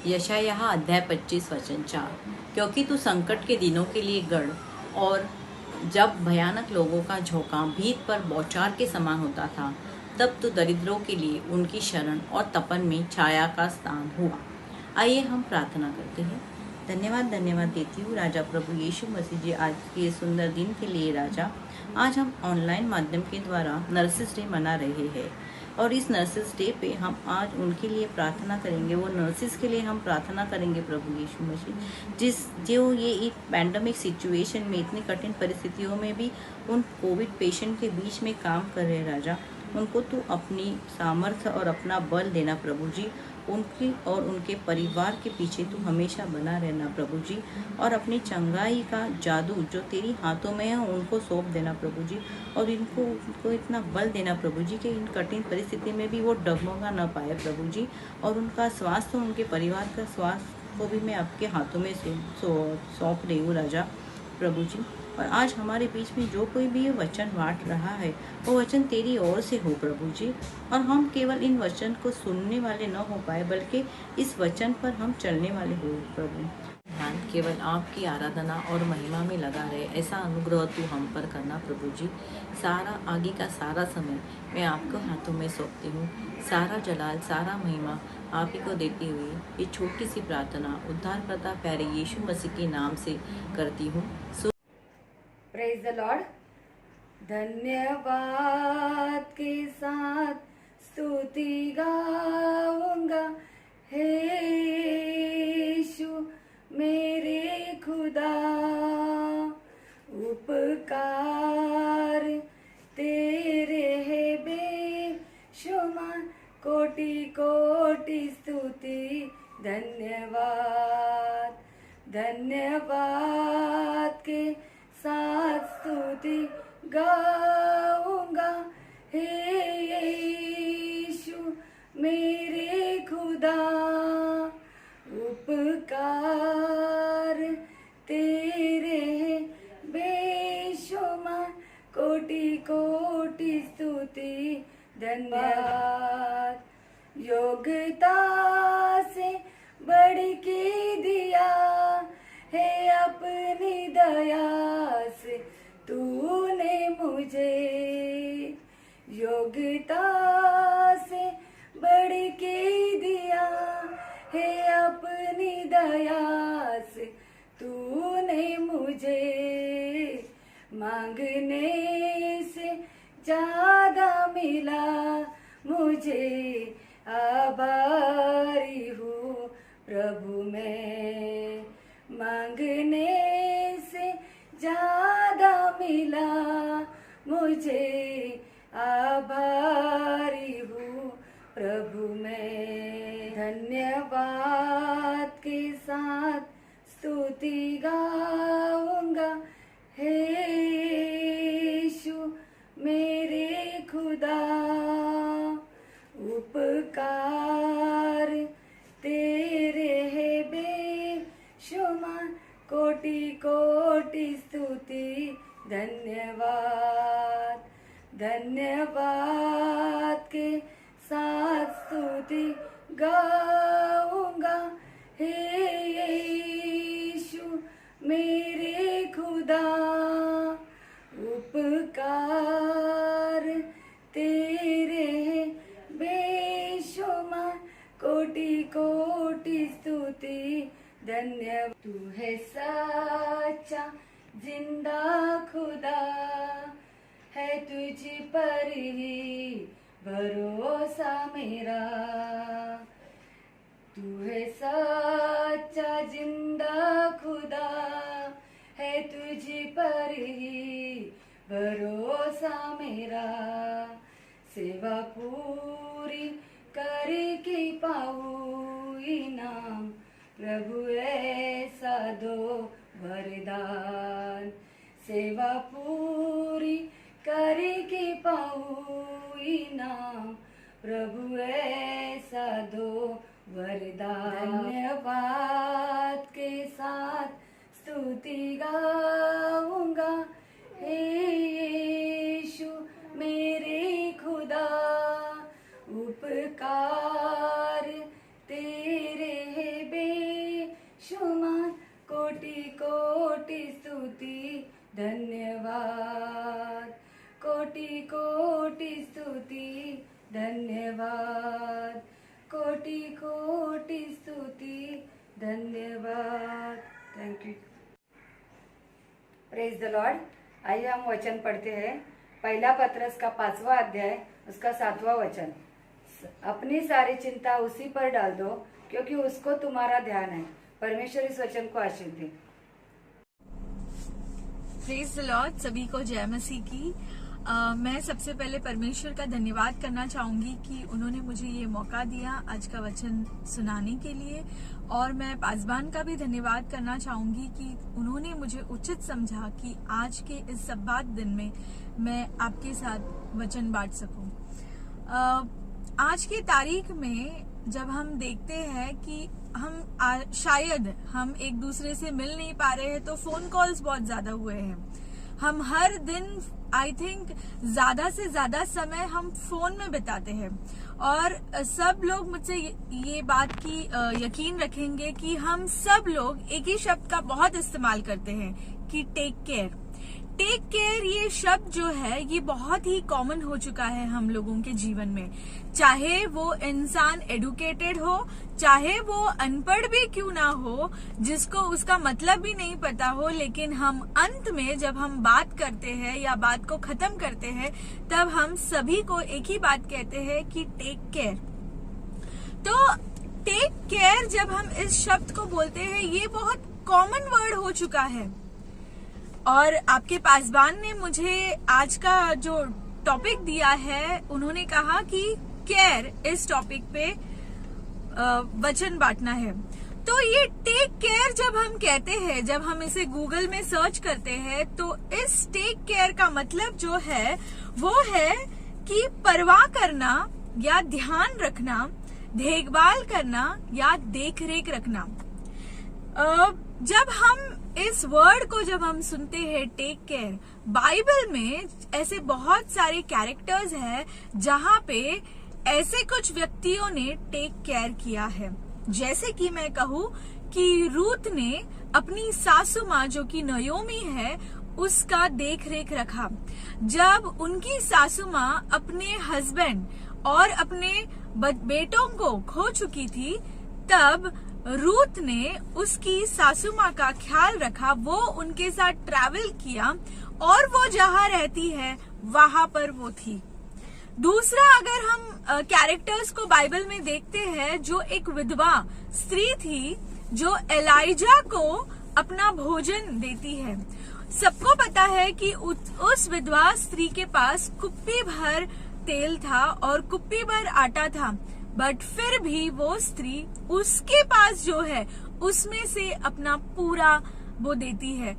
यशायाह अध्याय 25 वचन 4। क्योंकि तू संकट के दिनों के लिए गढ़ और जब भयानक लोगों का झोंका भीत पर बौछार के समान होता था, तब तू दरिद्रों के लिए उनकी शरण और तपन में छाया का स्थान हुआ। आइए हम प्रार्थना करते हैं। धन्यवाद देती हूँ राजा प्रभु यीशु मसीह जी, आज के सुंदर दिन के लिए। राजा, आज हम ऑनलाइन माध्यम के द्वारा नर्सेस डे मना रहे हैं और इस नर्सेस डे पे हम आज उनके लिए प्रार्थना करेंगे। वो नर्सेस के लिए हम प्रार्थना करेंगे प्रभु यीशु मसीह, जो ये एक पैंडमिक सिचुएशन में, इतनी कठिन परिस्थितियों में भी उन कोविड पेशेंट के बीच में काम कर रहे। राजा, उनको तू अपनी सामर्थ्य और अपना बल देना प्रभु जी। उनकी और उनके परिवार के पीछे तू हमेशा बना रहना प्रभु जी, और अपनी चंगाई का जादू जो तेरी हाथों में है उनको सौंप देना प्रभु जी, और उनको इतना बल देना प्रभु जी कि इन कठिन परिस्थिति में भी वो डगमगा न पाए प्रभु जी। और उनका स्वास्थ्य, उनके परिवार का स्वास्थ्य को भी मैं आपके हाथों में सौंप रही हूँ राजा प्रभु जी। और आज हमारे बीच में जो कोई भी ये वचन बांट रहा है, वो वचन तेरी ओर से हो प्रभु जी, और हम केवल इन वचन को सुनने वाले न हो पाए, बल्कि इस वचन पर हम चलने वाले हो प्रभु। ध्यान केवल आपकी आराधना और महिमा में लगा रहे, ऐसा अनुग्रह तू हम पर करना प्रभु जी। सारा आगे का सारा समय मैं आपको हाथों में सौंपती हूँ। सारा जलाल, सारा महिमा आप ही को देती हुई ये छोटी सी प्रार्थना उद्धारकर्ता प्यारे यीशु मसीह के नाम से करती हूँ। Praise the Lord. धन्यवाद के साथ स्तुति गाऊंगा, हे यीशु मेरे खुदा। उपकार तेरे है बेशुमार, कोटि कोटि स्तुति धन्यवाद। धन्यवाद के साथ स्तुति गाऊंगा, हे यीशु मेरे खुदा। उपकार तेरे हैं बेशुमार, कोटि कोटि स्तुति धन्यवाद। योग्यता से बढ़ के दिया है अपनी दया से तूने मुझे, योग्यता से बढ़ के दिया है अपनी दया से तूने मुझे। मांगने से ज्यादा मिला मुझे, आभारी हूँ प्रभु मैं। मांगने से ज्यादा मिला मुझे, आभारी हूँ प्रभु मैं। धन्यवाद के साथ स्तुति गाऊंगा, हे यीशु मेरे खुदा। उपकार तेरे है बेशुमार, कोटि कोटि स्तुति धन्यवाद। धन्यवाद के साथ स्तुति गाऊंगा, हे यीशु मेरे खुदा। उपकार तेरे है बेशुमार, कोटि कोटि स्तुति धन्यवाद। तू है सच्चा जिंदा खुदा, है तुझ पर ही भरोसा मेरा। तू है सच्चा जिंदा खुदा, है तुझ पर ही भरोसा मेरा। सेवा पूरी करके पाऊं इनाम, प्रभु ऐसा दो वरदान। सेवा पूरी करके पाऊं इनाम, प्रभु ऐसा दो वरदान। धन्यवाद के साथ स्तुति गाऊंगा, हे यीशु मेरे खुदा। उपकार तेरे है कोटि स्तुति धन्यवाद, कोटि कोटि स्तुति धन्यवाद। Thank you. Praise the Lord. आइए हम वचन पढ़ते हैं। पहला पत्रस का 5वां अध्याय उसका 7वां वचन। अपनी सारी चिंता उसी पर डाल दो क्योंकि उसको तुम्हारा ध्यान है। परमेश्वर इस वचन को आशीष दे। Praise the Lord. सभी को जय मसीह की। मैं सबसे पहले परमेश्वर का धन्यवाद करना चाहूंगी कि उन्होंने मुझे ये मौका दिया आज का वचन सुनाने के लिए, और मैं पासबान का भी धन्यवाद करना चाहूंगी कि उन्होंने मुझे उचित समझा कि आज के इस सब्बात दिन में मैं आपके साथ वचन बांट सकूं। आज की तारीख में जब हम देखते हैं कि हम शायद हम एक दूसरे से मिल नहीं पा रहे हैं, तो फोन कॉल्स बहुत ज्यादा हुए हैं। हम हर दिन आई थिंक ज्यादा से ज्यादा समय हम फोन में बिताते हैं, और सब लोग मुझसे ये बात की यकीन रखेंगे कि हम सब लोग एक ही शब्द का बहुत इस्तेमाल करते हैं कि टेक केयर। टेक केयर ये शब्द जो है ये बहुत ही कॉमन हो चुका है हम लोगों के जीवन में, चाहे वो इंसान एडुकेटेड हो, चाहे वो अनपढ़ भी क्यों ना हो, जिसको उसका मतलब भी नहीं पता हो, लेकिन हम अंत में जब हम बात करते हैं या बात को खत्म करते हैं तब हम सभी को एक ही बात कहते हैं कि टेक केयर। तो टेक केयर जब हम इस शब्द को बोलते हैं ये बहुत कॉमन वर्ड हो चुका है, और आपके पासबान ने मुझे आज का जो टॉपिक दिया है उन्होंने कहा कि केयर इस टॉपिक पे वचन बांटना है। तो ये टेक केयर जब हम कहते हैं, जब हम इसे गूगल में सर्च करते हैं, तो इस टेक केयर का मतलब जो है वो है कि परवाह करना या ध्यान रखना, देखभाल करना या देखरेख रखना। जब हम इस वर्ड को जब हम सुनते हैं टेक केयर, बाइबल में ऐसे बहुत सारे कैरेक्टर्स हैं जहां पे ऐसे कुछ व्यक्तियों ने टेक केयर किया है। जैसे कि मैं कहूँ कि रूथ ने अपनी सासू माँ जो कि नयोमी है उसका देख रेख रखा। जब उनकी सासू माँ अपने हस्बैंड और अपने बेटों को खो चुकी थी, तब रूथ ने उसकी सासू माँ का ख्याल रखा, वो उनके साथ ट्रैवल किया और वो जहाँ रहती है वहां पर वो थी। दूसरा, अगर हम कैरेक्टर्स को बाइबल में देखते हैं, जो एक विधवा स्त्री थी जो एलाइजा को अपना भोजन देती है। सबको पता है कि उस विधवा स्त्री के पास कुप्पी भर तेल था और कुप्पी भर आटा था, बट फिर भी वो स्त्री उसके पास जो है उसमें से अपना पूरा वो देती है।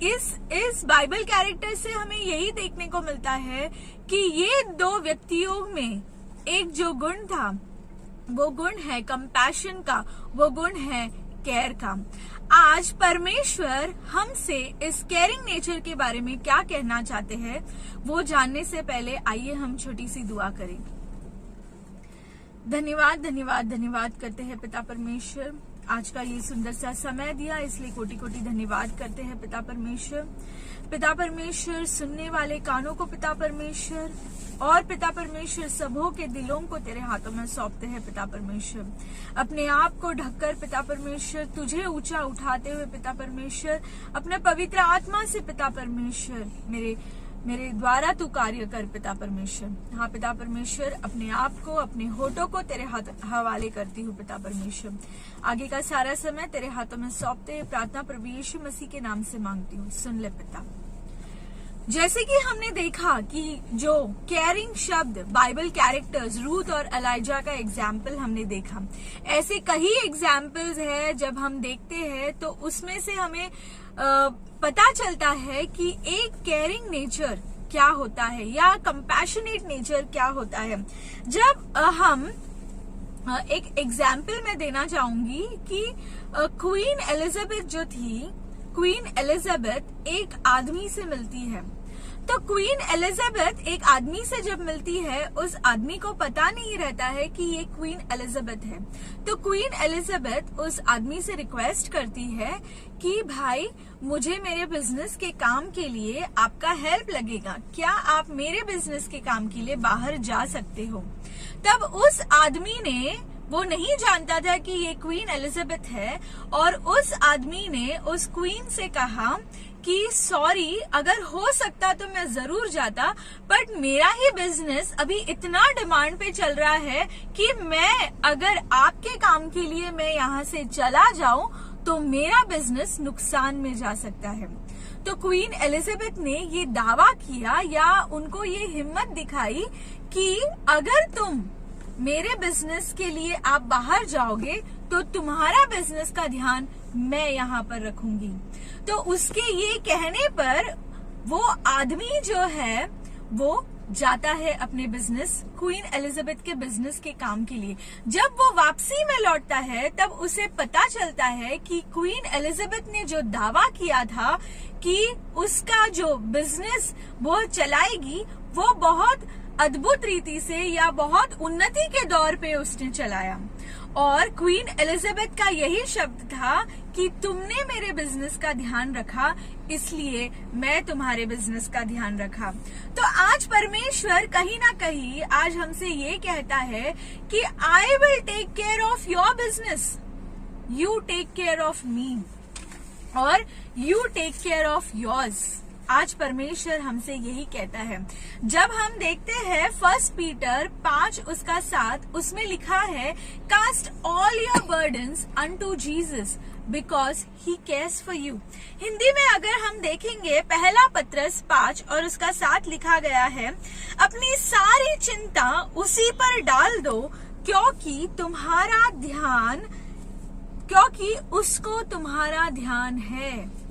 इस बाइबल कैरेक्टर से हमें यही देखने को मिलता है कि ये दो व्यक्तियों में एक जो गुण था वो गुण है कंपैशन का, वो गुण है केयर का। आज परमेश्वर हमसे इस केयरिंग नेचर के बारे में क्या कहना चाहते हैं वो जानने से पहले आइए हम छोटी सी दुआ करें। धन्यवाद धन्यवाद धन्यवाद करते हैं पिता परमेश्वर, आज का ये सुंदर सा समय दिया इसलिए कोटि कोटि धन्यवाद करते हैं पिता परमेश्वर। पिता परमेश्वर, सुनने वाले कानों को पिता परमेश्वर, और पिता परमेश्वर सबों के दिलों को तेरे हाथों में सौंपते हैं पिता परमेश्वर। अपने आप को ढककर पिता परमेश्वर तुझे ऊंचा उठाते हुए पिता परमेश्वर, अपने पवित्र आत्मा से पिता परमेश्वर मेरे द्वारा तू कार्य कर पिता परमेश्वर। हाँ पिता परमेश्वर, अपने आप को, अपने होठों को तेरे हवाले करती हूँ पिता परमेश्वर। आगे का सारा समय तेरे हाथों में सौंपते हुए प्रार्थना प्रभु यीशु मसीह के नाम से मांगती हूँ, सुन ले पिता। जैसे कि हमने देखा कि जो केयरिंग शब्द बाइबल कैरेक्टर्स रूथ और एलाइजा का एग्जाम्पल हमने देखा, ऐसे कई एग्जाम्पल्स है जब हम देखते हैं तो उसमें से हमें पता चलता है कि एक केयरिंग नेचर क्या होता है या कंपैशनेट नेचर क्या होता है। जब हम एक एग्जाम्पल मैं देना चाहूंगी कि क्वीन एलिजाबेथ जो थी, क्वीन एलिजाबेथ एक आदमी से मिलती है। तो क्वीन एलिजाबेथ एक आदमी से जब मिलती है, उस आदमी को पता नहीं रहता है कि ये क्वीन एलिजाबेथ है। तो क्वीन एलिजाबेथ उस आदमी से रिक्वेस्ट करती है कि भाई मुझे मेरे बिजनेस के काम के लिए आपका हेल्प लगेगा, क्या आप मेरे बिजनेस के काम के लिए बाहर जा सकते हो। तब उस आदमी ने, वो नहीं जानता था कि ये क्वीन एलिजाबेथ है, और उस आदमी ने उस क्वीन से कहा कि सॉरी, अगर हो सकता तो मैं जरूर जाता, बट मेरा ही बिजनेस अभी इतना डिमांड पे चल रहा है कि मैं अगर आपके काम के लिए मैं यहाँ से चला जाऊं तो मेरा बिजनेस नुकसान में जा सकता है। तो क्वीन एलिजाबेथ ने ये दावा किया या उनको ये हिम्मत दिखाई कि अगर तुम मेरे बिजनेस के लिए आप बाहर जाओगे तो तुम्हारा बिजनेस का ध्यान मैं यहाँ पर रखूंगी। तो उसके ये कहने पर वो आदमी जो है वो जाता है अपने बिजनेस, क्वीन एलिजाबेथ के बिजनेस के काम के लिए। जब वो वापसी में लौटता है तब उसे पता चलता है कि क्वीन एलिजाबेथ ने जो दावा किया था कि उसका जो बिजनेस वो चलाएगी, वो बहुत अद्भुत रीति से या बहुत उन्नति के दौर पे उसने चलाया। और क्वीन एलिजाबेथ का यही शब्द था कि तुमने मेरे बिजनेस का ध्यान रखा, इसलिए मैं तुम्हारे बिजनेस का ध्यान रखा। तो आज परमेश्वर कहीं ना कहीं आज हमसे ये कहता है कि I will take care of your business, you take care of me, और you take care of yours. आज परमेश्वर हमसे यही कहता है। जब हम देखते हैं 1 पीटर 5 उसका 7, उसमें लिखा है cast all your burdens unto Jesus because he cares for you. Hindi में अगर हम देखेंगे 1 पत्रस 5 और उसका 7 लिखा गया है, अपनी सारी चिंता उसी पर डाल दो क्योंकि उसको तुम्हारा ध्यान है।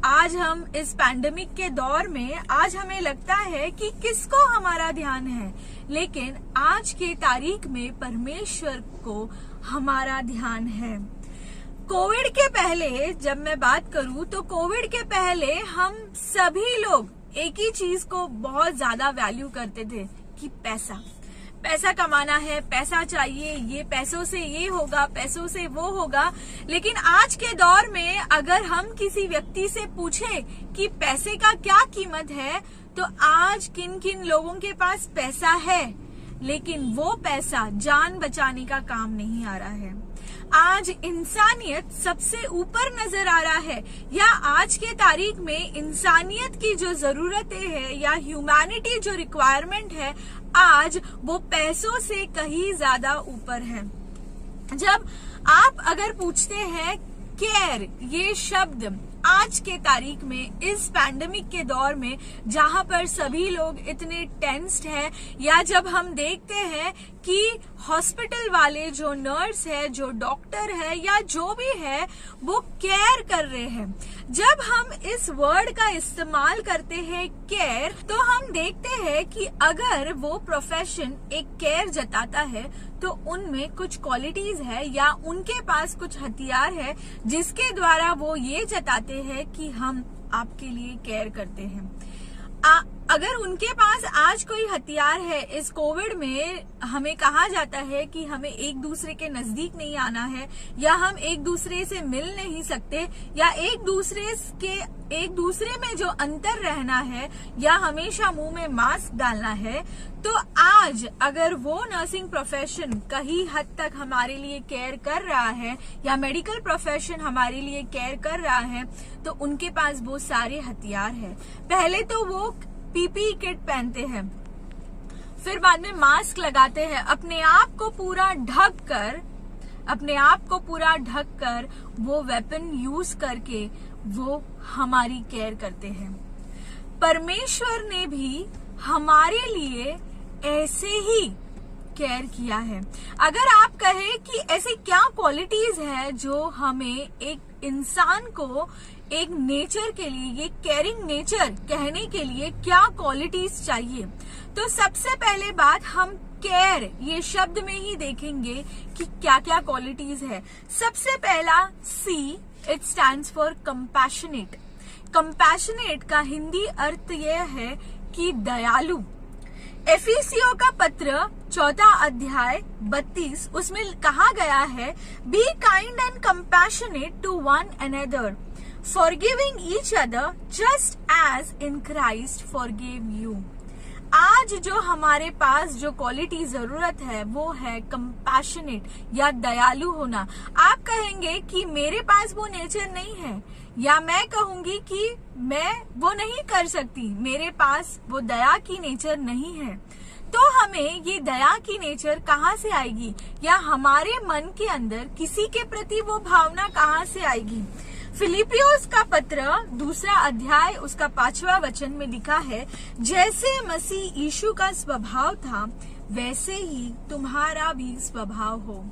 आज हम इस पैंडेमिक के दौर में आज हमें लगता है कि किसको हमारा ध्यान है, लेकिन आज के तारीख में परमेश्वर को हमारा ध्यान है। कोविड के पहले जब मैं बात करूं तो कोविड के पहले हम सभी लोग एक ही चीज को बहुत ज्यादा वैल्यू करते थे कि पैसा कमाना है, पैसा चाहिए, ये पैसों से ये होगा, पैसों से वो होगा। लेकिन आज के दौर में अगर हम किसी व्यक्ति से पूछे कि पैसे का क्या कीमत है, तो आज किन किन लोगों के पास पैसा है, लेकिन वो पैसा जान बचाने का काम नहीं आ रहा है। आज इंसानियत सबसे ऊपर नजर आ रहा है, या आज के तारीख में इंसानियत की जो जरूरतें हैं या ह्यूमैनिटी जो रिक्वायरमेंट है, आज वो पैसों से कहीं ज्यादा ऊपर है। जब आप अगर पूछते हैं केयर ये शब्द आज के तारीख में इस पैंडेमिक के दौर में जहां पर सभी लोग इतने टेंस्ड हैं, या जब हम देखते हैं कि हॉस्पिटल वाले जो नर्स है, जो डॉक्टर है या जो भी है, वो केयर कर रहे हैं, जब हम इस वर्ड का इस्तेमाल करते हैं केयर, तो हम देखते हैं कि अगर वो प्रोफेशन एक केयर जताता है तो उनमें कुछ क्वालिटीज है या उनके पास कुछ हथियार है जिसके द्वारा वो ये जताते हैं कि हम आपके लिए केयर करते हैं। अगर उनके पास आज कोई हथियार है, इस कोविड में हमें कहा जाता है कि हमें एक दूसरे के नजदीक नहीं आना है, या हम एक दूसरे से मिल नहीं सकते, या एक दूसरे में जो अंतर रहना है, या हमेशा मुंह में मास्क डालना है, तो आज अगर वो नर्सिंग प्रोफेशन कहीं हद तक हमारे लिए केयर कर रहा है या मेडिकल प्रोफेशन हमारे लिए केयर कर रहा है, तो उनके पास वो सारे हथियार है। पहले तो वो पीपीई किट पहनते हैं, फिर बाद में मास्क लगाते हैं, अपने आप को पूरा ढक कर वो वेपन यूज करके वो हमारी केयर करते हैं। परमेश्वर ने भी हमारे लिए ऐसे ही केयर किया है। अगर आप कहें कि ऐसी क्या क्वालिटीज है जो हमें एक इंसान को एक नेचर के लिए, ये केयरिंग नेचर कहने के लिए क्या क्वालिटीज चाहिए, तो सबसे पहले बात हम केयर ये शब्द में ही देखेंगे कि क्या क्या क्वालिटीज है। सबसे पहला C, it stands for compassionate. Compassionate का हिंदी अर्थ यह है कि दयालु। एफिसियों का पत्र 4 अध्याय 32 उसमें कहा गया है, be kind and compassionate to one another, forgiving each other just as in Christ forgive you. आज जो हमारे पास जो क्वालिटी जरूरत है वो है कंपैशनेट या दयालु होना। आप कहेंगे कि मेरे पास वो नेचर नहीं है, या मैं कहूंगी कि मैं वो नहीं कर सकती, मेरे पास वो दया की नेचर नहीं है। तो हमें ये दया की नेचर कहाँ से आएगी, या हमारे मन के अंदर किसी के प्रति वो भावना कहाँ से आएगी। फिलिपियोस का पत्र 2 अध्याय उसका 5वां वचन में लिखा है, जैसे मसीह यीशु का स्वभाव था वैसे ही तुम्हारा भी स्वभाव हो।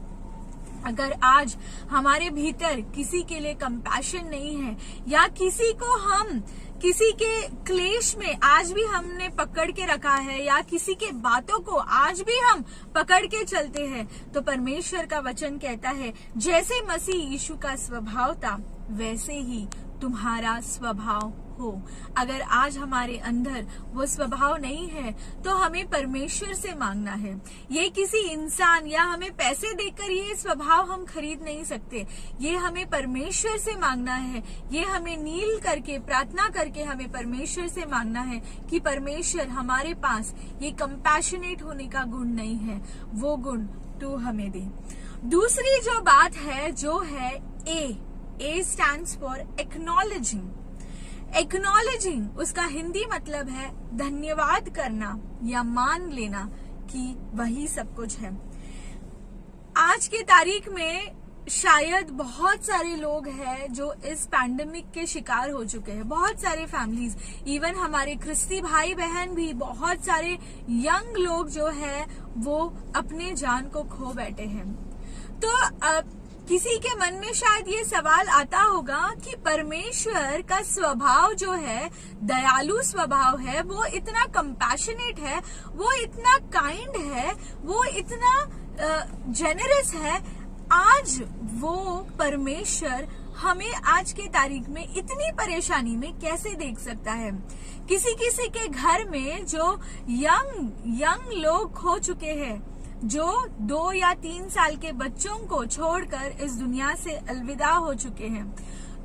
अगर आज हमारे भीतर किसी के लिए कंपैशन नहीं है, या किसी को हम किसी के क्लेश में आज भी हमने पकड़ के रखा है, या किसी के बातों को आज भी हम पकड़ के चलते हैं, तो परमेश्वर का वचन कहता है, जैसे मसीह यीशु का स्वभाव था वैसे ही तुम्हारा स्वभाव हो। अगर आज हमारे अंदर वो स्वभाव नहीं है तो हमें परमेश्वर से मांगना है। ये किसी इंसान या हमें पैसे देकर ये स्वभाव हम खरीद नहीं सकते, ये हमें परमेश्वर से मांगना है। ये हमें नील करके प्रार्थना करके हमें परमेश्वर से मांगना है कि परमेश्वर हमारे पास ये कंपैशनेट होने का गुण नहीं है, वो गुण तू हमें दे। दूसरी जो बात है जो है ए स्टैंड्स फॉर एक्नॉलेजिंग। एक्नॉलेजिंग उसका हिंदी मतलब है धन्यवाद करना या मान लेना कि वही सब कुछ है। आज की तारीख में शायद बहुत सारे लोग हैं जो इस पैंडेमिक के शिकार हो चुके हैं, बहुत सारे फैमिलीज, इवन हमारे क्रिस्ती भाई बहन भी, बहुत सारे यंग लोग जो है वो अपने जान को खो बैठे हैं। तो किसी के मन में शायद ये सवाल आता होगा कि परमेश्वर का स्वभाव जो है दयालु स्वभाव है, वो इतना कंपैशनेट है, वो इतना काइंड है, वो इतना जेनरस है, आज वो परमेश्वर हमें आज के तारीख में इतनी परेशानी में कैसे देख सकता है। किसी किसी के घर में जो यंग लोग खो चुके हैं, जो 2 या 3 साल के बच्चों को छोड़कर इस दुनिया से अलविदा हो चुके हैं।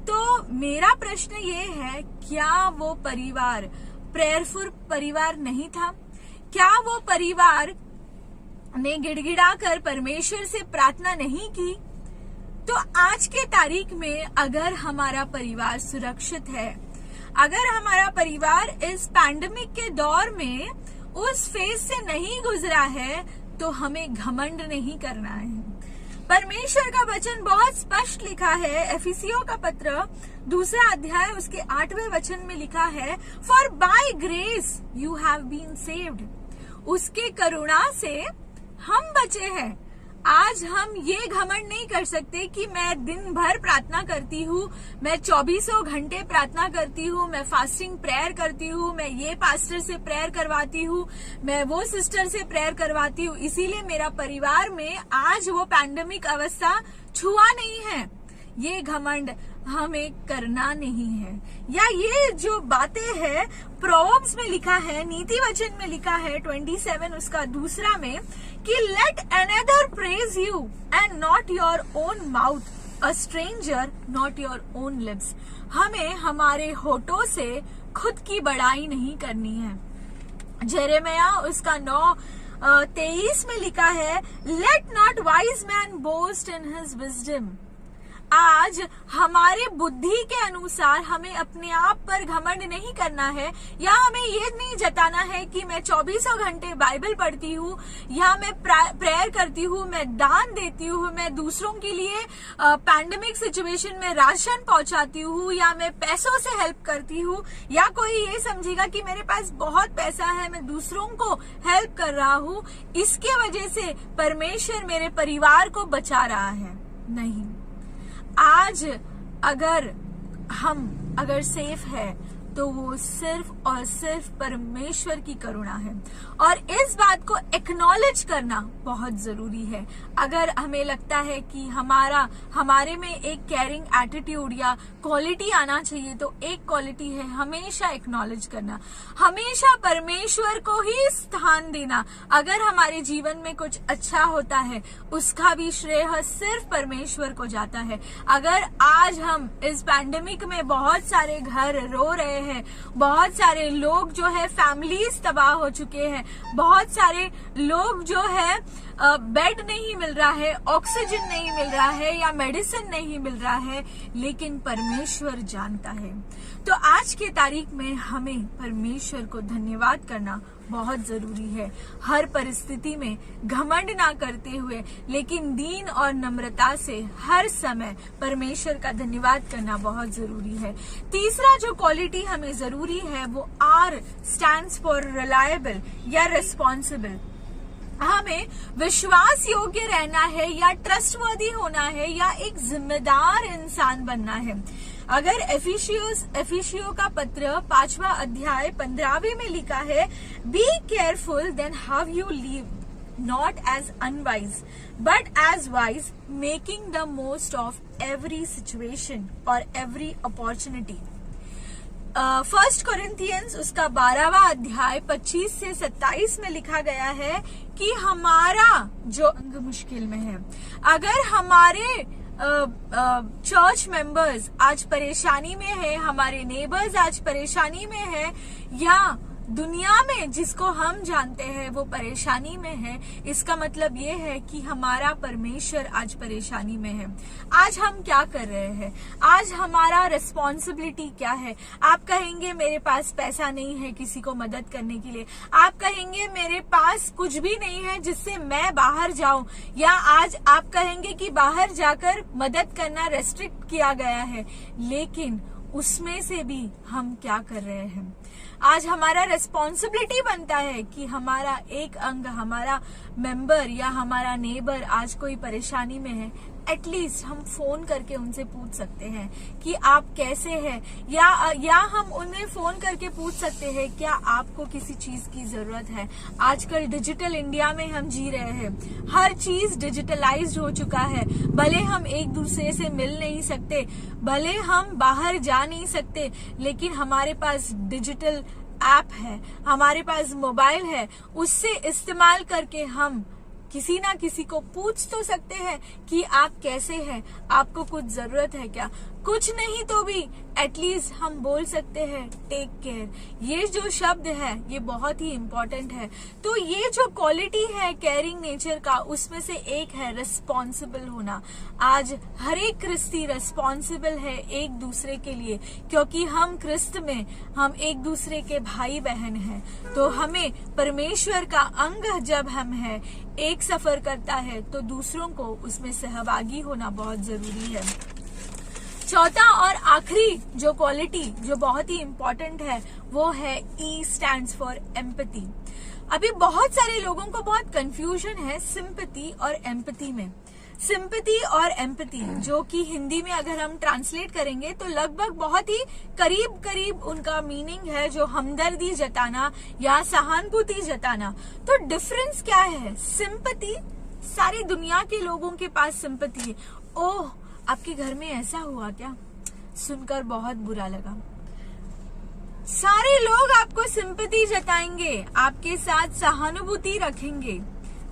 तो मेरा प्रश्न ये है, क्या वो परिवार प्रेयरफुल परिवार नहीं था? क्या वो परिवार ने गिड़गिड़ा कर परमेश्वर से प्रार्थना नहीं की? तो आज के तारीख में अगर हमारा परिवार सुरक्षित है, अगर हमारा परिवार इस पैंडेमिक के दौर में उस फेज से नहीं गुजरा है, तो हमें घमंड नहीं करना है। परमेश्वर का वचन बहुत स्पष्ट लिखा है। एफिसियों का पत्र 2 अध्याय उसके 8वें वचन में लिखा है, for by grace you have been saved. उसके करुणा से हम बचे हैं। आज हम ये घमंड नहीं कर सकते कि मैं दिन भर प्रार्थना करती हूँ, मैं 24 घंटे प्रार्थना करती हूँ, मैं फास्टिंग प्रेयर करती हूँ, मैं ये पास्टर से प्रेयर करवाती हूँ, मैं वो सिस्टर से प्रेयर करवाती हूँ, इसीलिए मेरा परिवार में आज वो पैंडेमिक अवस्था छुआ नहीं है। ये घमंड हमें करना नहीं है। या ये जो बातें हैं प्रोवर्ब्स में लिखा है, नीति वचन में लिखा है 27 उसका 2 में कि let another praise you and not your own mouth, a stranger not your own lips. हमें हमारे होठों से खुद की बड़ाई नहीं करनी है। जेरेमिया उसका 9:23 में लिखा है, let not wise man boast in his wisdom. आज हमारे बुद्धि के अनुसार हमें अपने आप पर घमंड नहीं करना है, या हमें ये नहीं जताना है कि मैं 24 घंटे बाइबल पढ़ती हूँ, या मैं प्रेयर करती हूँ, मैं दान देती हूँ, मैं दूसरों के लिए पैंडेमिक सिचुएशन में राशन पहुंचाती हूँ, या मैं पैसों से हेल्प करती हूँ, या कोई ये समझेगा कि मेरे पास बहुत पैसा है, मैं दूसरों को हेल्प कर रहा हूँ, इसके वजह से परमेश्वर मेरे परिवार को बचा रहा है। नहीं, आज अगर सेफ है तो वो सिर्फ और सिर्फ परमेश्वर की करुणा है। और इस बात को एक्नॉलेज करना बहुत जरूरी है। अगर हमें लगता है कि हमारे में एक केयरिंग एटीट्यूड या क्वालिटी आना चाहिए, तो एक क्वालिटी है हमेशा एक्नॉलेज करना, हमेशा परमेश्वर को ही स्थान देना। अगर हमारे जीवन में कुछ अच्छा होता है उसका भी श्रेय सिर्फ परमेश्वर को जाता है। अगर आज हम इस पैंडेमिक में बहुत सारे घर रो रहे हैं, बहुत सारे लोग जो है फैमिलीज तबाह हो चुके हैं, बहुत सारे लोग जो है बेड नहीं मिल रहा है, ऑक्सीजन नहीं मिल रहा है या मेडिसिन नहीं मिल रहा है, लेकिन परमेश्वर जानता है। तो आज के तारीख में हमें परमेश्वर को धन्यवाद करना बहुत जरूरी है। हर परिस्थिति में घमंड ना करते हुए, लेकिन दीन और नम्रता से हर समय परमेश्वर का धन्यवाद करना बहुत जरूरी है। तीसरा जो क्वालिटी हमें जरूरी है वो R स्टैंड्स फॉर रिलायबल या रिस्पॉन्सिबल। हमें विश्वास योग्य रहना है या ट्रस्टवर्दी होना है या एक जिम्मेदार इंसान बनना है। अगर एफिसियो का पत्र 5वां अध्याय 15वें में लिखा है, be careful then how you live, not as unwise but as wise, making the most of every situation और एवरी अपॉर्चुनिटी। 1 कोरिन्थियंस उसका 12वां अध्याय 25 से 27 में लिखा गया है कि हमारा जो अंग मुश्किल में है, अगर हमारे चर्च मेंबर्स आज परेशानी में है, हमारे नेबर्स आज परेशानी में है, या दुनिया में जिसको हम जानते हैं वो परेशानी में है, इसका मतलब ये है कि हमारा परमेश्वर आज परेशानी में है। आज हम क्या कर रहे हैं? आज हमारा रिस्पॉन्सिबिलिटी क्या है? आप कहेंगे मेरे पास पैसा नहीं है किसी को मदद करने के लिए, आप कहेंगे मेरे पास कुछ भी नहीं है जिससे मैं बाहर जाऊं, या आज आप कहेंगे कि बाहर जाकर मदद करना रेस्ट्रिक्ट किया गया है, लेकिन उसमें से भी हम क्या कर रहे हैं? आज हमारा रेस्पॉन्सिबिलिटी बनता है कि हमारा एक अंग, हमारा मेंबर या हमारा नेबर आज कोई परेशानी में है, एटलीस्ट हम फोन करके उनसे पूछ सकते हैं कि आप कैसे हैं, या हम उन्हें फोन करके पूछ सकते हैं क्या आपको किसी चीज की जरूरत है। आजकल डिजिटल इंडिया में हम जी रहे हैं, हर चीज डिजिटलाइज्ड हो चुका है। भले हम एक दूसरे से मिल नहीं सकते, भले हम बाहर जा नहीं सकते, लेकिन हमारे पास डिजिटल ऐप है, हमारे पास मोबाइल है, उससे इस्तेमाल करके हम किसी ना किसी को पूछ तो सकते हैं कि आप कैसे हैं, आपको कुछ जरूरत है क्या। कुछ नहीं तो भी एटलीस्ट हम बोल सकते हैं टेक केयर। ये जो शब्द है ये बहुत ही इम्पोर्टेंट है। तो ये जो क्वालिटी है केयरिंग नेचर का, उसमें से एक है रिस्पॉन्सिबल होना। आज हर एक क्रिस्ती रिस्पॉन्सिबल है एक दूसरे के लिए, क्योंकि हम क्रिस्त में हम एक दूसरे के भाई बहन हैं। तो हमें परमेश्वर का अंग जब हम है, एक सफर करता है, तो दूसरों को उसमें सहभागी होना बहुत जरूरी है। चौथा और आखिरी जो क्वालिटी जो बहुत ही इम्पोर्टेंट है वो है E स्टैंड्स फॉर एम्पैथी। अभी बहुत सारे लोगों को बहुत कंफ्यूजन है सिंपैथी और एम्पैथी में। सिंपैथी और एम्पैथी जो कि हिंदी में अगर हम ट्रांसलेट करेंगे तो लगभग बहुत ही करीब करीब उनका मीनिंग है, जो हमदर्दी जताना या सहानुभूति जताना। तो डिफरेंस क्या है? सिंपैथी, सारी दुनिया के लोगों के पास सिंपैथी है। ओह, आपके घर में ऐसा हुआ क्या, सुनकर बहुत बुरा लगा। सारे लोग आपको सिंपैथी जताएंगे, आपके साथ सहानुभूति रखेंगे,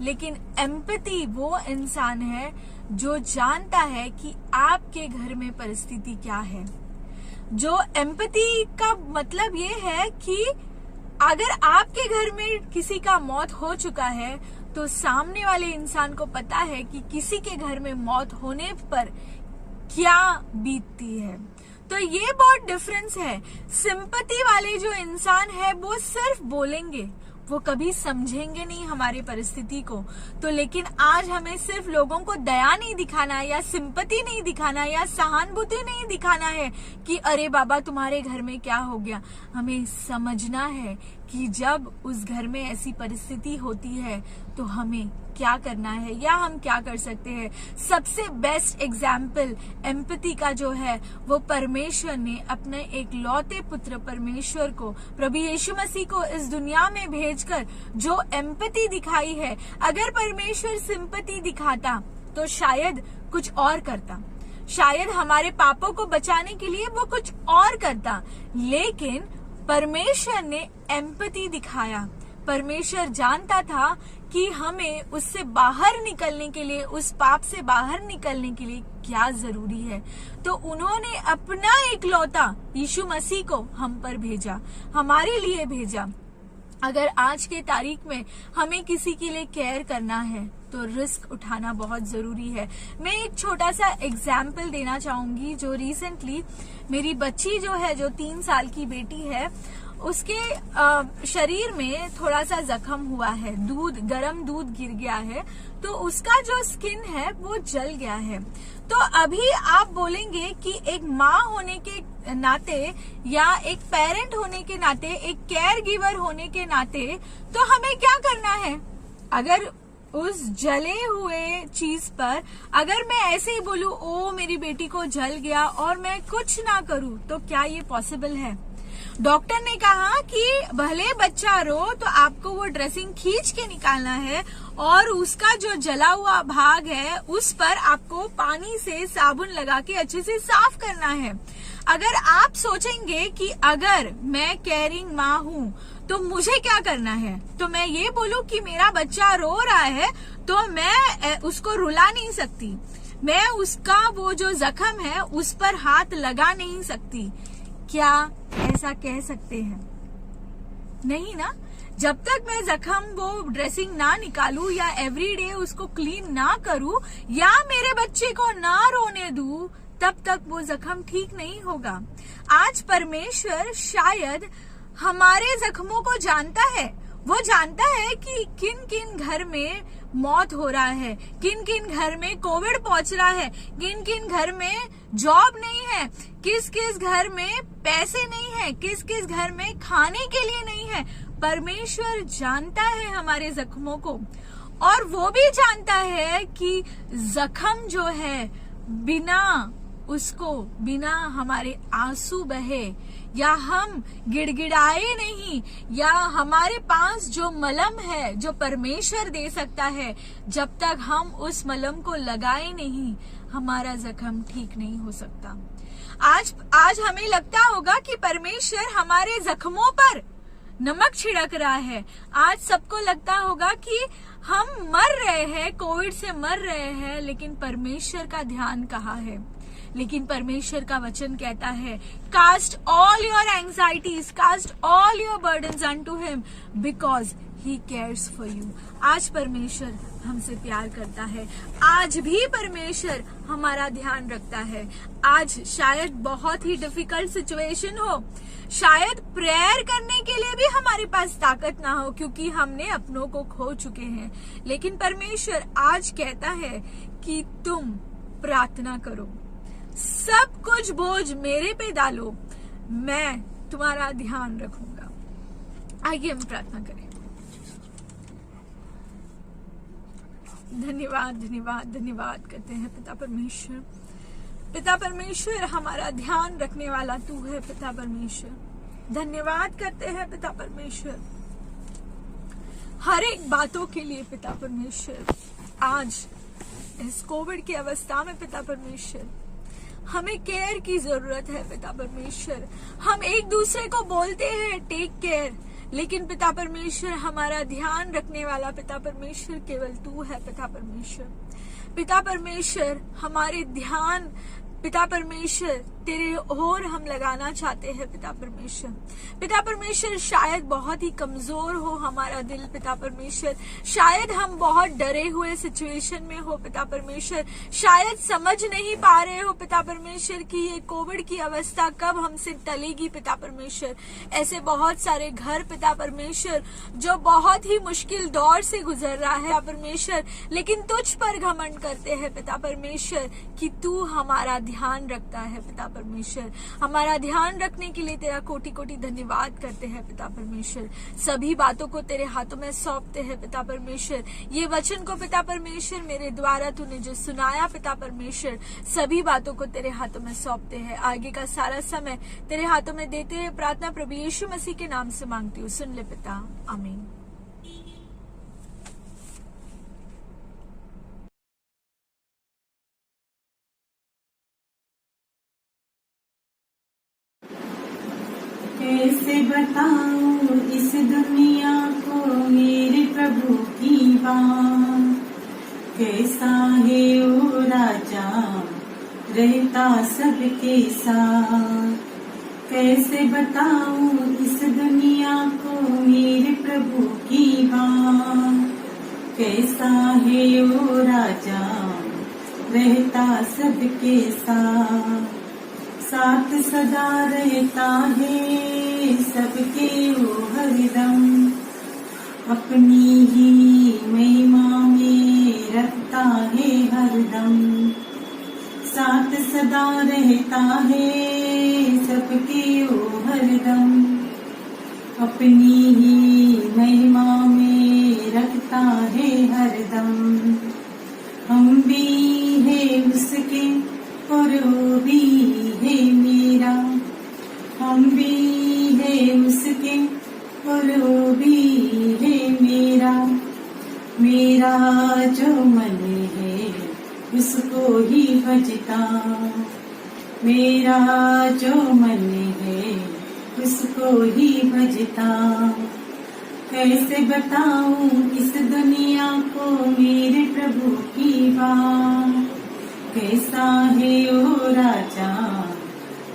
लेकिन एम्पैथी वो इंसान है जो जानता है कि आपके घर में परिस्थिति क्या है। जो एम्पैथी का मतलब ये है कि अगर आपके घर में किसी का मौत हो चुका है तो सामने वाले इंसान को पता है कि किसी के घर में मौत होने पर क्या बीतती है। तो ये बहुत डिफरेंस है। सिंपैथी वाले जो इंसान है वो सिर्फ बोलेंगे, वो कभी समझेंगे नहीं हमारी परिस्थिति को। तो लेकिन आज हमें सिर्फ लोगों को दया नहीं दिखाना या सिंपैथी नहीं दिखाना या सहानुभूति नहीं दिखाना है कि अरे बाबा तुम्हारे घर में क्या हो गया। हमें समझना है कि जब उस घर में ऐसी परिस्थिति होती है तो हमें क्या करना है या हम क्या कर सकते हैं। सबसे बेस्ट एग्जाम्पल एम्पैथी का जो है वो परमेश्वर ने अपने एक लौते पुत्र परमेश्वर को, प्रभु यीशु मसीह को इस दुनिया में भेजकर जो एम्पैथी दिखाई है। अगर परमेश्वर सिंपैथी दिखाता तो शायद कुछ और करता, शायद हमारे पापों को बचाने के लिए वो कुछ और करता, लेकिन परमेश्वर ने एम्पैथी दिखाया। परमेश्वर जानता था कि हमें उससे बाहर निकलने के लिए, उस पाप से बाहर निकलने के लिए क्या जरूरी है। तो उन्होंने अपना इकलौता यीशु मसीह को हम पर भेजा, हमारे लिए भेजा। अगर आज के तारीख में हमें किसी के लिए केयर करना है तो रिस्क उठाना बहुत जरूरी है। मैं एक छोटा सा एग्जाम्पल देना चाहूंगी। जो रिसेंटली मेरी बच्ची जो है, जो 3 साल की बेटी है, उसके शरीर में थोड़ा सा जख्म हुआ है, गरम दूध गिर गया है, तो उसका जो स्किन है वो जल गया है। तो अभी आप बोलेंगे कि एक माँ होने के नाते या एक पेरेंट होने के नाते, एक केयर गिवर होने के नाते तो हमें क्या करना है। अगर उस जले हुए चीज पर अगर मैं ऐसे ही बोलूं, ओ मेरी बेटी को जल गया, और मैं कुछ ना करूं, तो क्या ये पॉसिबल है? डॉक्टर ने कहा कि भले बच्चा रो तो आपको वो ड्रेसिंग खींच के निकालना है और उसका जो जला हुआ भाग है उस पर आपको पानी से साबुन लगा के अच्छे से साफ करना है। अगर आप सोचेंगे कि अगर मैं केयरिंग माँ हूँ तो मुझे क्या करना है, तो मैं ये बोलूं कि मेरा बच्चा रो रहा है तो मैं उसको रुला नहीं सकती, मैं उसका वो जो जख्म है उस पर हाथ लगा नहीं सकती। क्या ऐसा कह सकते हैं? नहीं ना। जब तक मैं जख्म वो ड्रेसिंग ना निकालूं या एवरीडे उसको क्लीन ना करूं या मेरे बच्चे को ना रोने दूं, तब तक वो जख्म ठीक नहीं होगा। आज परमेश्वर शायद हमारे जख्मों को जानता है। वो जानता है कि किन किन घर में मौत हो रहा है, किन किन घर में कोविड पहुंच रहा है, किन किन घर में जॉब नहीं है, किस किस घर में पैसे नहीं है, किस किस घर में खाने के लिए नहीं है। परमेश्वर जानता है हमारे जख्मों को, और वो भी जानता है कि जख्म जो है बिना हमारे आंसू बहे या हम गिड़गिड़ाए नहीं, या हमारे पास जो मलहम है जो परमेश्वर दे सकता है, जब तक हम उस मलहम को लगाए नहीं, हमारा जख्म ठीक नहीं हो सकता। आज हमें लगता होगा कि परमेश्वर हमारे जख्मों पर नमक छिड़क रहा है। आज सबको लगता होगा कि हम मर रहे हैं, कोविड से मर रहे हैं, लेकिन परमेश्वर का ध्यान कहाँ है? लेकिन परमेश्वर का वचन कहता है, cast all your anxieties, cast all your burdens unto him because he cares for you. आज परमेश्वर हमसे प्यार करता है, आज भी परमेश्वर हमारा ध्यान रखता है। आज शायद बहुत ही डिफिकल्ट सिचुएशन हो, शायद प्रेयर करने के लिए भी हमारे पास ताकत ना हो क्योंकि हमने अपनों को खो चुके हैं, लेकिन परमेश्वर आज कहता है कि तुम प्रार्थना करो, सब कुछ बोझ मेरे पे डालो, मैं तुम्हारा ध्यान रखूंगा। आइए हम प्रार्थना करें। धन्यवाद धन्यवाद धन्यवाद करते हैं पिता परमेश्वर। पिता परमेश्वर, हमारा ध्यान रखने वाला तू है पिता परमेश्वर। धन्यवाद करते हैं पिता परमेश्वर हर एक बातों के लिए पिता परमेश्वर। आज इस कोविड की अवस्था में पिता परमेश्वर हमें केयर की जरूरत है पिता परमेश्वर। हम एक दूसरे को बोलते हैं टेक केयर, लेकिन पिता परमेश्वर हमारा ध्यान रखने वाला पिता परमेश्वर केवल तू है पिता परमेश्वर। पिता परमेश्वर, हमारे ध्यान पिता परमेश्वर तेरे ओर हम लगाना चाहते हैं पिता परमेश्वर। पिता परमेश्वर, शायद बहुत ही कमजोर हो हमारा दिल पिता परमेश्वर, शायद हम बहुत डरे हुए सिचुएशन में हो पिता परमेश्वर, शायद समझ नहीं पा रहे हो पिता परमेश्वर कि ये कोविड की अवस्था कब हमसे टलेगी पिता परमेश्वर। ऐसे बहुत सारे घर पिता परमेश्वर जो बहुत ही मुश्किल दौर से गुजर रहा है परमेश्वर, लेकिन तुझ पर घमंड करते हैं पिता परमेश्वर कि तू हमारा ध्यान रखता है पिता परमेश्वर। हमारा ध्यान रखने के लिए तेरा कोटि कोटि धन्यवाद करते हैं पिता परमेश्वर। सभी बातों को तेरे हाथों में सौंपते हैं पिता परमेश्वर। ये वचन को पिता परमेश्वर मेरे द्वारा तूने जो सुनाया पिता परमेश्वर, सभी बातों को तेरे हाथों में सौंपते हैं। आगे का सारा समय तेरे हाथों में देते हैं। प्रार्थना प्रभु यीशु मसीह के नाम से मांगती हूँ, सुन ले पिता, आमीन। कैसे बताऊं इस दुनिया को मेरे प्रभु की बात, कैसा है वो राजा रहता सबके साथ। कैसे बताऊं इस दुनिया को मेरे प्रभु की बात, कैसा है वो राजा रहता सबके साथ। साथ सदा रहता है सबके वो हरदम, अपनी ही महिमा में रखता है हरदम। साथ सदा रहता है सबके वो हरदम, अपनी ही महिमा में रखता है हरदम। हम भी है उसके और वो भी है मेरा, हम भी है उसके और वो भी है मेरा। मेरा जो मन है उसको ही भजता, मेरा जो मन है उसको ही भजता। कैसे बताऊं इस दुनिया को मेरे प्रभु की बात, कैसा है वो राजा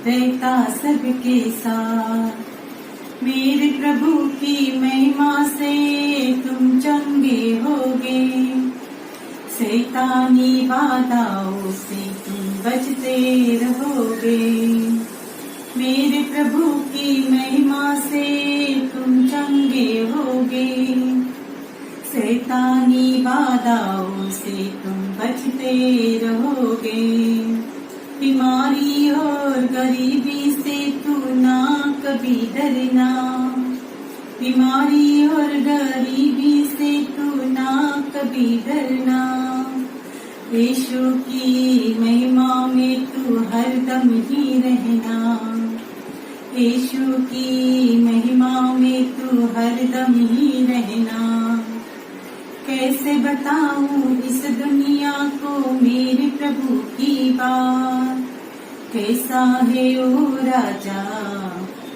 रहता सबके साथ। मेरे प्रभु की महिमा से तुम चंगे होगे, शैतानी बाधाओं से तुम बचते रहोगे। मेरे प्रभु की महिमा से तुम चंगे होगे, शैतानी बाधाओं से तुम बचते रहोगे। बीमारी और गरीबी से तू ना कभी डरना, बीमारी और गरीबी से तू ना कभी डरना। यीशु की महिमा में तू हरदम ही रहना, यीशु की महिमा में तू हरदम ही रहना। कैसे बताऊं इस दुनिया को मेरे प्रभु की बात, कैसा है वो राजा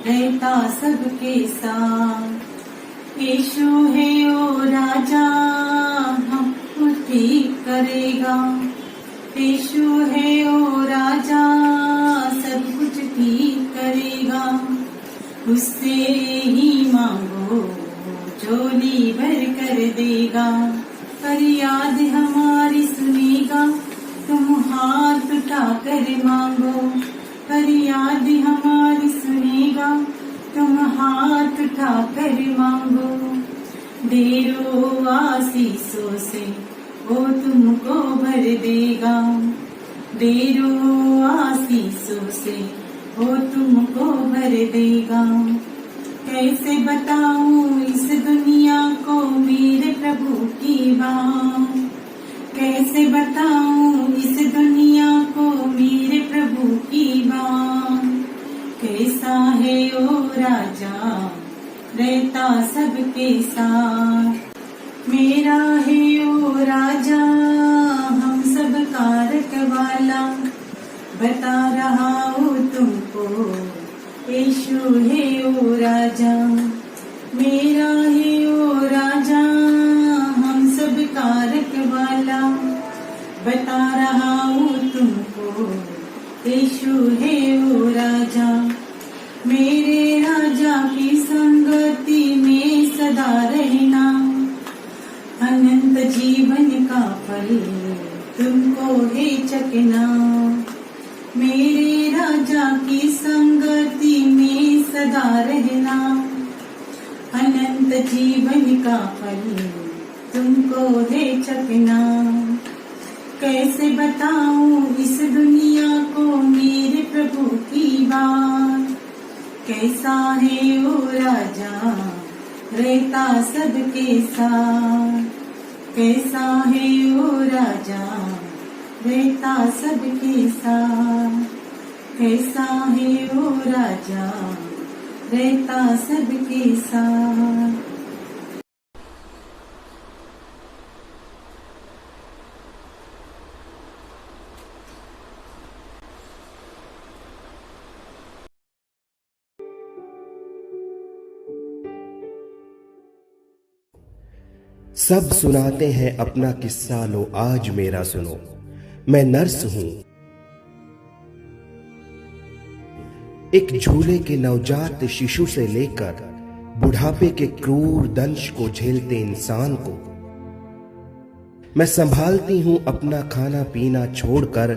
रहता सबके साथ। यीशु है वो राजा हमको ठीक करेगा, यीशु है वो राजा सब कुछ ठीक करेगा। उससे ही मांगो झोली भर कर देगा, फरियाद हमारी सुनेगा। तुम हाथ उठा कर मांगो, फरियाद हमारी सुनेगा। तुम हाथ उठा कर मांगो, ढेरों आशीषों से वो तुमको भर देगा, ढेरों आशीषों से वो तुमको भर देगा। कैसे बताऊं इस दुनिया को मेरे प्रभु की बात, कैसे बताऊं इस दुनिया को मेरे प्रभु की बात। कैसा है वो राजा रहता सबके साथ। मेरा है वो राजा हम सब का रखवाला, बता रहा हूँ तुमको यीशु है वो राजा। मेरा है वो राजा हम सब का रखवाला, बता रहा हूँ तुमको यीशु है वो राजा। मेरे राजा की संगति में सदा रहना, अनंत जीवन का फल तुमको है चखना। मेरे राजा की संगति में सदा रहना, अनंत जीवन का फल तुमको है चखना। कैसे बताऊं इस दुनिया को मेरे प्रभु की बात। कैसा है वो राजा रहता सबके साथ। कैसा है वो राजा रहता सबके साथ। कैसा है वो राजा रहता सबके साथ। सब सुनाते हैं अपना किस्सा, लो आज मेरा सुनो। मैं नर्स हूं, एक झूले के नवजात शिशु से लेकर बुढ़ापे के क्रूर दंश को झेलते इंसान को। मैं संभालती हूं अपना खाना पीना छोड़कर,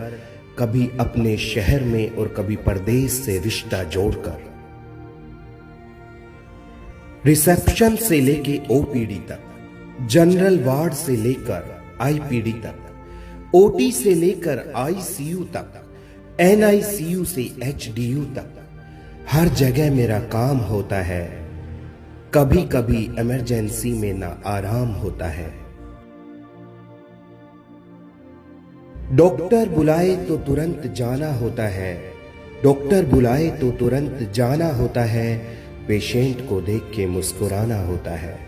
कभी अपने शहर में और कभी परदेश से रिश्ता जोड़कर। रिसेप्शन से लेके ओपीडी तक, जनरल वार्ड से लेकर आईपीडी तक, ओटी से लेकर आईसीयू तक, एनआईसीयू से एचडीयू तक, हर जगह मेरा काम होता है। कभी कभी इमरजेंसी में ना आराम होता है। डॉक्टर बुलाए तो तुरंत जाना होता है। डॉक्टर बुलाए तो तुरंत जाना होता है। पेशेंट को देख के मुस्कुराना होता है।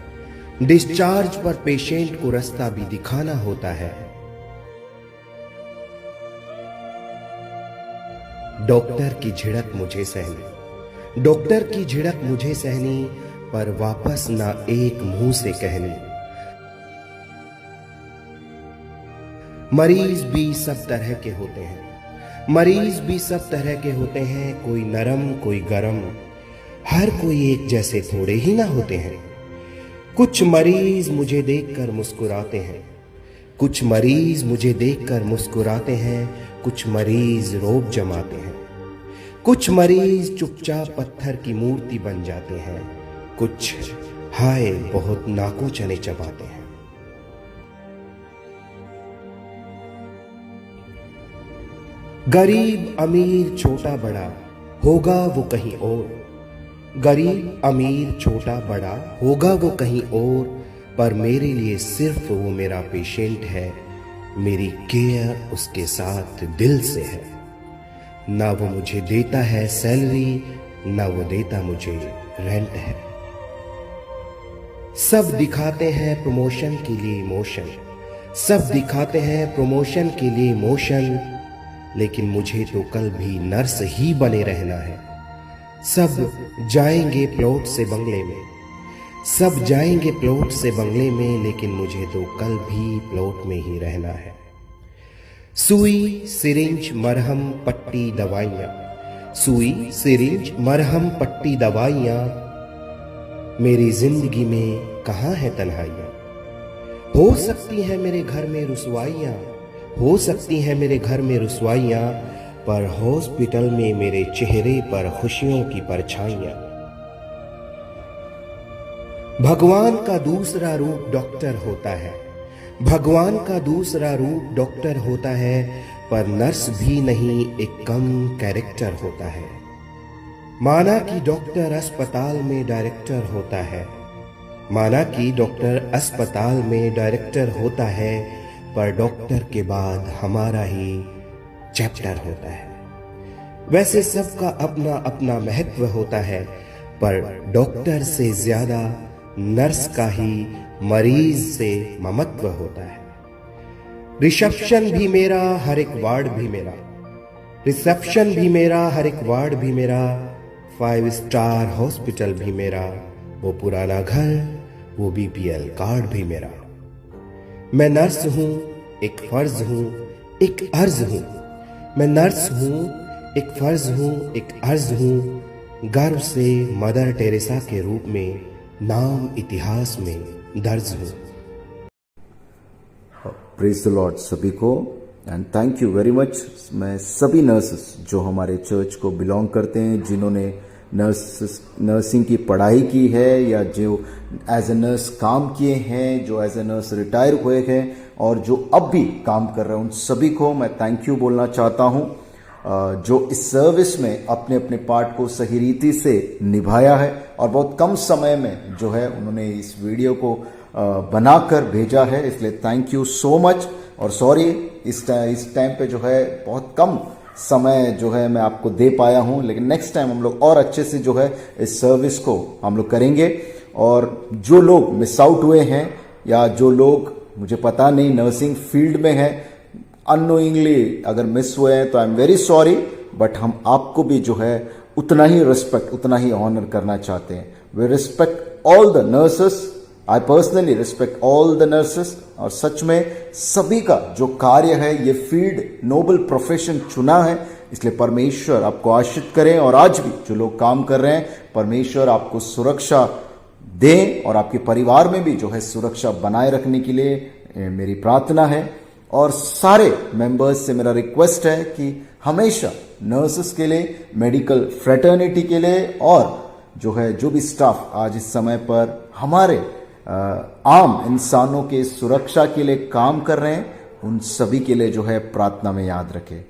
डिस्चार्ज पर पेशेंट को रास्ता भी दिखाना होता है। डॉक्टर की झिड़क मुझे सहनी, डॉक्टर की झिड़क मुझे सहनी, पर वापस ना एक मुंह से कहनी। मरीज भी सब तरह के होते हैं, मरीज भी सब तरह के होते हैं। कोई नरम कोई गरम, हर कोई एक जैसे थोड़े ही ना होते हैं। कुछ मरीज मुझे देखकर मुस्कुराते हैं, कुछ मरीज मुझे देखकर मुस्कुराते हैं। कुछ मरीज रोब जमाते हैं, कुछ मरीज चुपचाप पत्थर की मूर्ति बन जाते हैं। कुछ हाय बहुत नाकू चने चबाते हैं। गरीब अमीर छोटा बड़ा होगा वो कहीं और। गरीब अमीर छोटा बड़ा होगा वो कहीं और, पर मेरे लिए सिर्फ वो मेरा पेशेंट है। मेरी केयर उसके साथ दिल से है। ना वो मुझे देता है सैलरी, ना वो देता मुझे रेंट है। सब दिखाते हैं प्रमोशन के लिए इमोशन, सब दिखाते हैं प्रमोशन के लिए इमोशन, लेकिन मुझे तो कल भी नर्स ही बने रहना है। सब जाएंगे प्लॉट से बंगले में, सब जाएंगे प्लॉट से बंगले में, लेकिन मुझे तो कल भी प्लॉट में ही रहना है। सुई सिरिंज मरहम पट्टी दवाइयाँ, सुई सिरिंज मरहम पट्टी दवाइयाँ, मेरी जिंदगी में कहाँ है तन्हाइयाँ। हो सकती है मेरे घर में रुसवाइयाँ, हो सकती है मेरे घर में रुसवाइयाँ, पर हॉस्पिटल में मेरे चेहरे पर खुशियों की परछाइयां। भगवान का दूसरा रूप डॉक्टर होता है, भगवान का दूसरा रूप डॉक्टर होता है, पर नर्स भी नहीं एक कम कैरेक्टर होता है। माना कि डॉक्टर अस्पताल में डायरेक्टर होता है, माना कि डॉक्टर अस्पताल में डायरेक्टर होता है, पर डॉक्टर के बाद हमारा ही चैप्टर होता है। वैसे सबका अपना अपना महत्व होता है, पर डॉक्टर से ज्यादा नर्स का ही मरीज से ममत्व होता है। रिसेप्शन भी मेरा, हर एक वार्ड भी मेरा, रिसेप्शन भी मेरा, हर एक वार्ड भी मेरा, 5 स्टार हॉस्पिटल भी मेरा, वो पुराना घर, वो बीपीएल कार्ड भी मेरा। मैं नर्स हूं, एक फर्ज हूं, एक अर्ज हूं। मैं नर्स हूं, एक फर्ज हूं, एक अर्ज हूं। गर्व से मदर टेरेसा के रूप में नाम इतिहास में दर्ज हूं। प्रेज द लॉर्ड सभी को and thank you very much. मैं सभी नर्सेस जो हमारे चर्च को बिलोंग करते हैं, जिन्होंने नर्सिंग की पढ़ाई की है या जो एज ए नर्स काम किए हैं, जो एज ए नर्स रिटायर हुए हैं और जो अब भी काम कर रहे हैं, उन सभी को मैं थैंक यू बोलना चाहता हूं, जो इस सर्विस में अपने अपने पार्ट को सही रीति से निभाया है और बहुत कम समय में जो है उन्होंने इस वीडियो को बनाकर भेजा है, इसलिए थैंक यू सो मच। और सॉरी इस टाइम पे जो है बहुत कम समय जो है मैं आपको दे पाया हूं, लेकिन नेक्स्ट टाइम हम लोग और अच्छे से जो है इस सर्विस को हम लोग करेंगे। और जो लोग मिस आउट हुए हैं या जो लोग मुझे पता नहीं नर्सिंग फील्ड में है, अननोइंगली अगर मिस हुए हैं तो I am very sorry, but हम आपको भी जो है उतना ही रिस्पेक्ट, उतना ही ऑनर करना चाहते हैं। We respect all the nurses, I personally respect all the nurses. और सच में सभी का जो कार्य है, ये फील्ड नोबल प्रोफेशन चुना है, इसलिए परमेश्वर आपको आशीष करें। और आज भी जो लोग काम कर रहे हैं, परमेश्वर आपको सुरक्षा दें और आपके परिवार में भी जो है सुरक्षा बनाए रखने के लिए मेरी प्रार्थना है। और सारे मेंबर्स से मेरा रिक्वेस्ट है कि हमेशा नर्सेस के लिए, मेडिकल फ्रेटर्निटी के लिए और जो है जो भी स्टाफ आज इस समय पर हमारे आम इंसानों के सुरक्षा के लिए काम कर रहे हैं, उन सभी के लिए जो है प्रार्थना में याद रखें।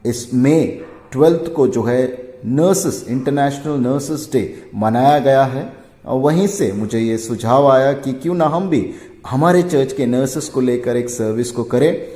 इस मई 12 को जो है नर्सेस, इंटरनेशनल नर्सेस डे मनाया गया है और वहीं से मुझे ये सुझाव आया कि क्यों ना हम भी हमारे चर्च के नर्सेस को लेकर एक सर्विस को करें।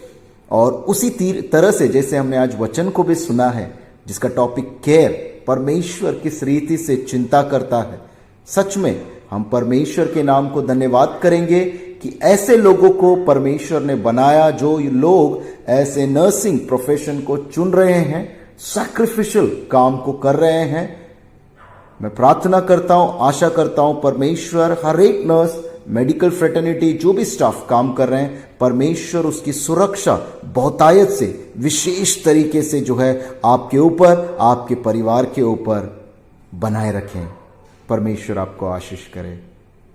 और उसी तरह से जैसे हमने आज वचन को भी सुना है जिसका टॉपिक केयर, परमेश्वर किस रीति से चिंता करता है, सच में हम परमेश्वर के नाम को धन्यवाद करेंगे कि ऐसे लोगों को परमेश्वर ने बनाया, जो लोग ऐसे नर्सिंग प्रोफेशन को चुन रहे हैं, सैक्रिफिशियल काम को कर रहे हैं। मैं प्रार्थना करता हूं, आशा करता हूं परमेश्वर हर एक नर्स, मेडिकल फ्रेटर्निटी, जो भी स्टाफ काम कर रहे हैं, परमेश्वर उसकी सुरक्षा बहुतायत से, विशेष तरीके से जो है आपके ऊपर, आपके परिवार के ऊपर बनाए रखें। परमेश्वर आपको आशीष करे।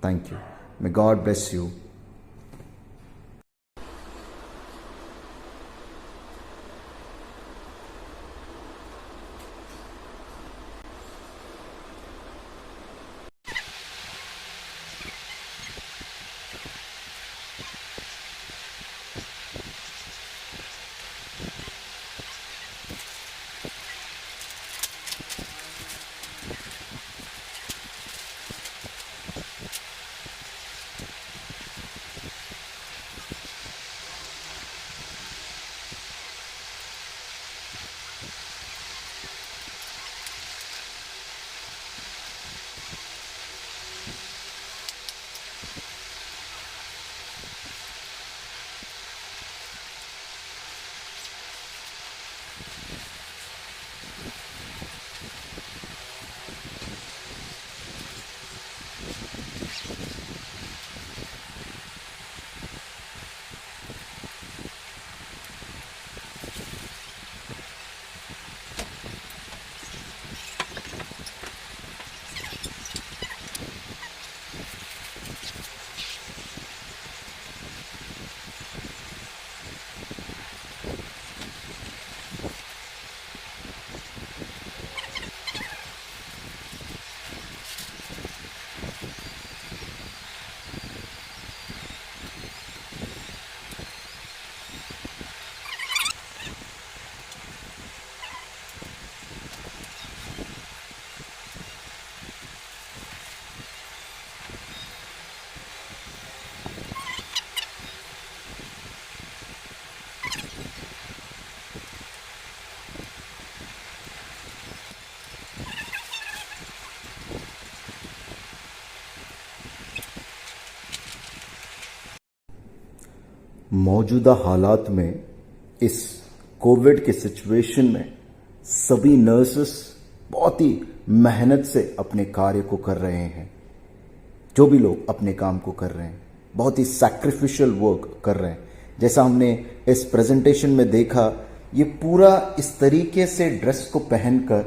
Thank you. May God bless you. मौजूदा हालात में, इस कोविड के सिचुएशन में सभी नर्सेस बहुत ही मेहनत से अपने कार्य को कर रहे हैं। जो भी लोग अपने काम को कर रहे हैं, बहुत ही सैक्रिफिशियल वर्क कर रहे हैं। जैसा हमने इस प्रेजेंटेशन में देखा, ये पूरा इस तरीके से ड्रेस को पहनकर,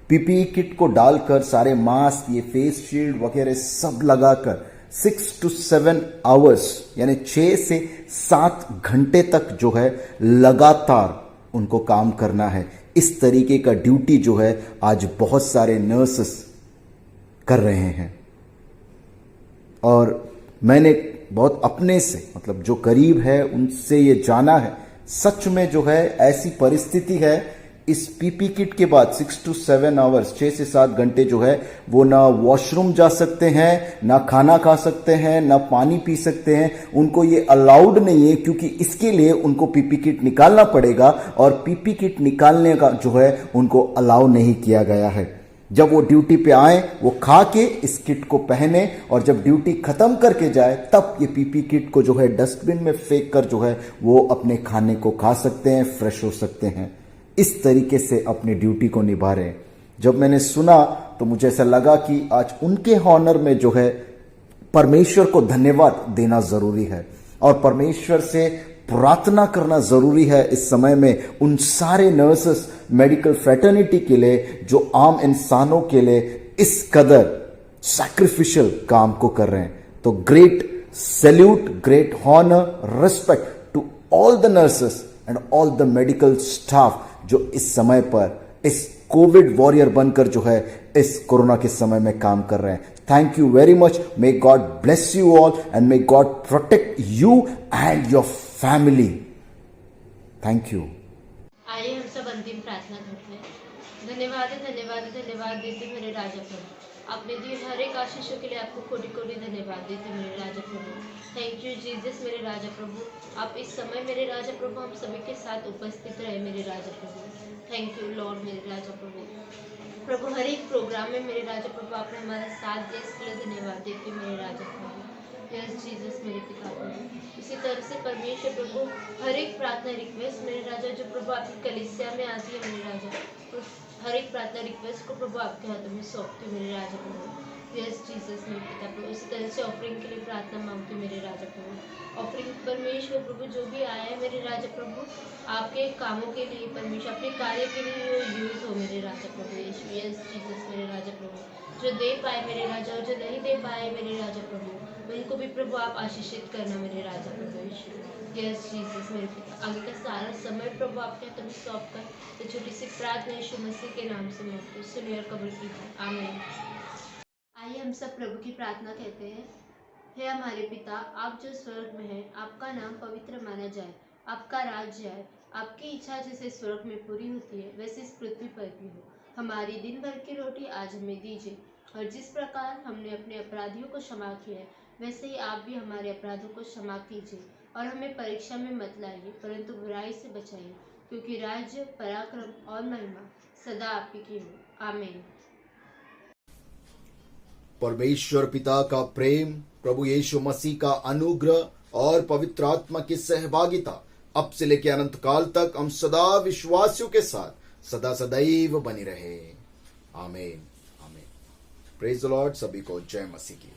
पीपीई किट को डालकर, सारे मास्क, ये फेस शील्ड वगैरह सब लगाकर 6 to 7 आवर्स यानी 6 से 7 घंटे तक जो है लगातार उनको काम करना है। इस तरीके का ड्यूटी जो है आज बहुत सारे नर्सेस कर रहे हैं। और मैंने बहुत अपने से, मतलब जो करीब है उनसे ये जाना है, सच में जो है ऐसी परिस्थिति है, इस पीपी किट के बाद 6 to 7 आवर्स, 6 से 7 घंटे जो है वो ना वॉशरूम जा सकते हैं, ना खाना खा सकते हैं, ना पानी पी सकते हैं। उनको ये अलाउड नहीं है, क्योंकि इसके लिए उनको पीपी किट निकालना पड़ेगा, और पीपी किट निकालने का जो है उनको अलाउ नहीं किया गया है। जब वो ड्यूटी पे आए, वो खा के इस किट को पहने, और जब ड्यूटी खत्म करके जाए तब ये पीपी किट को जो है डस्टबिन में फेंक कर जो है वो अपने खाने को खा सकते हैं, फ्रेश हो सकते हैं। इस तरीके से अपनी ड्यूटी को निभा रहे हैं। जब मैंने सुना तो मुझे ऐसा लगा कि आज उनके हॉनर में जो है परमेश्वर को धन्यवाद देना जरूरी है, और परमेश्वर से प्रार्थना करना जरूरी है इस समय में उन सारे नर्सेस, मेडिकल फ्रेटर्निटी के लिए जो आम इंसानों के लिए इस कदर सैक्रिफिशियल काम को कर रहे हैं। तो great salute, great honour, respect to all the nurses and all the medical staff जो इस समय पर इस कोविड वॉरियर बनकर जो है इस कोरोना के समय में काम कर रहे हैं। Thank you very much. May God bless you all and may God protect you and your family. Thank you. आइए हम सब अंतिम प्रार्थना करते हैं। धन्यवाद धन्यवाद धन्यवाद देते मेरे राजा प्रभु, आपने दिए हर एक आशीषों के लिए आपको कोटि कोटि धन्यवाद देते मेरे राजा प्रभु। थैंक यू जीसस मेरे राजा प्रभु, आप इस समय मेरे राजा प्रभु हम सभी के साथ उपस्थित रहे मेरे राजा प्रभु। थैंक यू लॉर्ड मेरे राजा प्रभु। प्रभु हर एक प्रोग्राम में मेरे राजा प्रभु आपने हमारा साथ दिया, इसके लिए धन्यवाद देते मेरे राजा प्रभु। यस जीसस मेरे पिता प्रभु। इसी तरह से परमेश्वर प्रभु हर एक प्रार्थना रिक्वेस्ट मेरे राजा जो प्रभु आपकी कलीसिया में आती है मेरे राजा, हर एक प्रार्थना रिक्वेस्ट को प्रभु आपके हाथों में सौंपती हूँ मेरे राजा प्रभु। यस जीसस मेरे पिता प्रभु। इसी तरह से ऑफरिंग के लिए प्रार्थना मांगती हूँ मेरे राजा प्रभु। ऑफरिंग परमेश्वर प्रभु जो भी आया है मेरे राजा प्रभु, आपके कामों के लिए परमेश्वर अपने कार्य के लिए यूज हो मेरे राजा प्रभु। यस जीसस मेरे राजा प्रभु, जो दे पाए मेरे राजा और जो नहीं दे पाए मेरे राजा प्रभु, उनको भी प्रभु आप आशीषित करना मेरे राजा प्रभु यीशु। यस जीसस मेरे पिता, आगे का सारा समय प्रभु आपके हाथों में सौंप कर ये छोटी सी प्रार्थना यीशु मसीह के नाम से मांगते हैं, सुनिए और कबूल कीजिए, आमीन। आइए हम सब प्रभु की प्रार्थना कहते हैं। हे हमारे पिता, आप जो स्वर्ग में हैं, आपका नाम पवित्र माना जाए, आपका राज्य आए, आपकी इच्छा जैसे स्वर्ग में पूरी होती है वैसे इस पृथ्वी पर भी हो। हमारी दिन भर की रोटी आज हमें दीजिए, और जिस प्रकार हमने अपने अपराधियों को क्षमा किया है वैसे ही आप भी हमारे अपराधों को क्षमा कीजिए, और हमें परीक्षा में मत लाइए परंतु बुराई से बचाइए, क्योंकि राज्य, पराक्रम और महिमा सदा आपकी की हो, आमीन। परमेश्वर पिता का प्रेम, प्रभु यीशु मसीह का अनुग्रह और पवित्र आत्मा की सहभागिता अब से लेकर अनंत काल तक हम सदा विश्वासियों के साथ सदा सदैव बनी रहे, आमीन आमीन। Praise the Lord. सभी को जय मसीह की।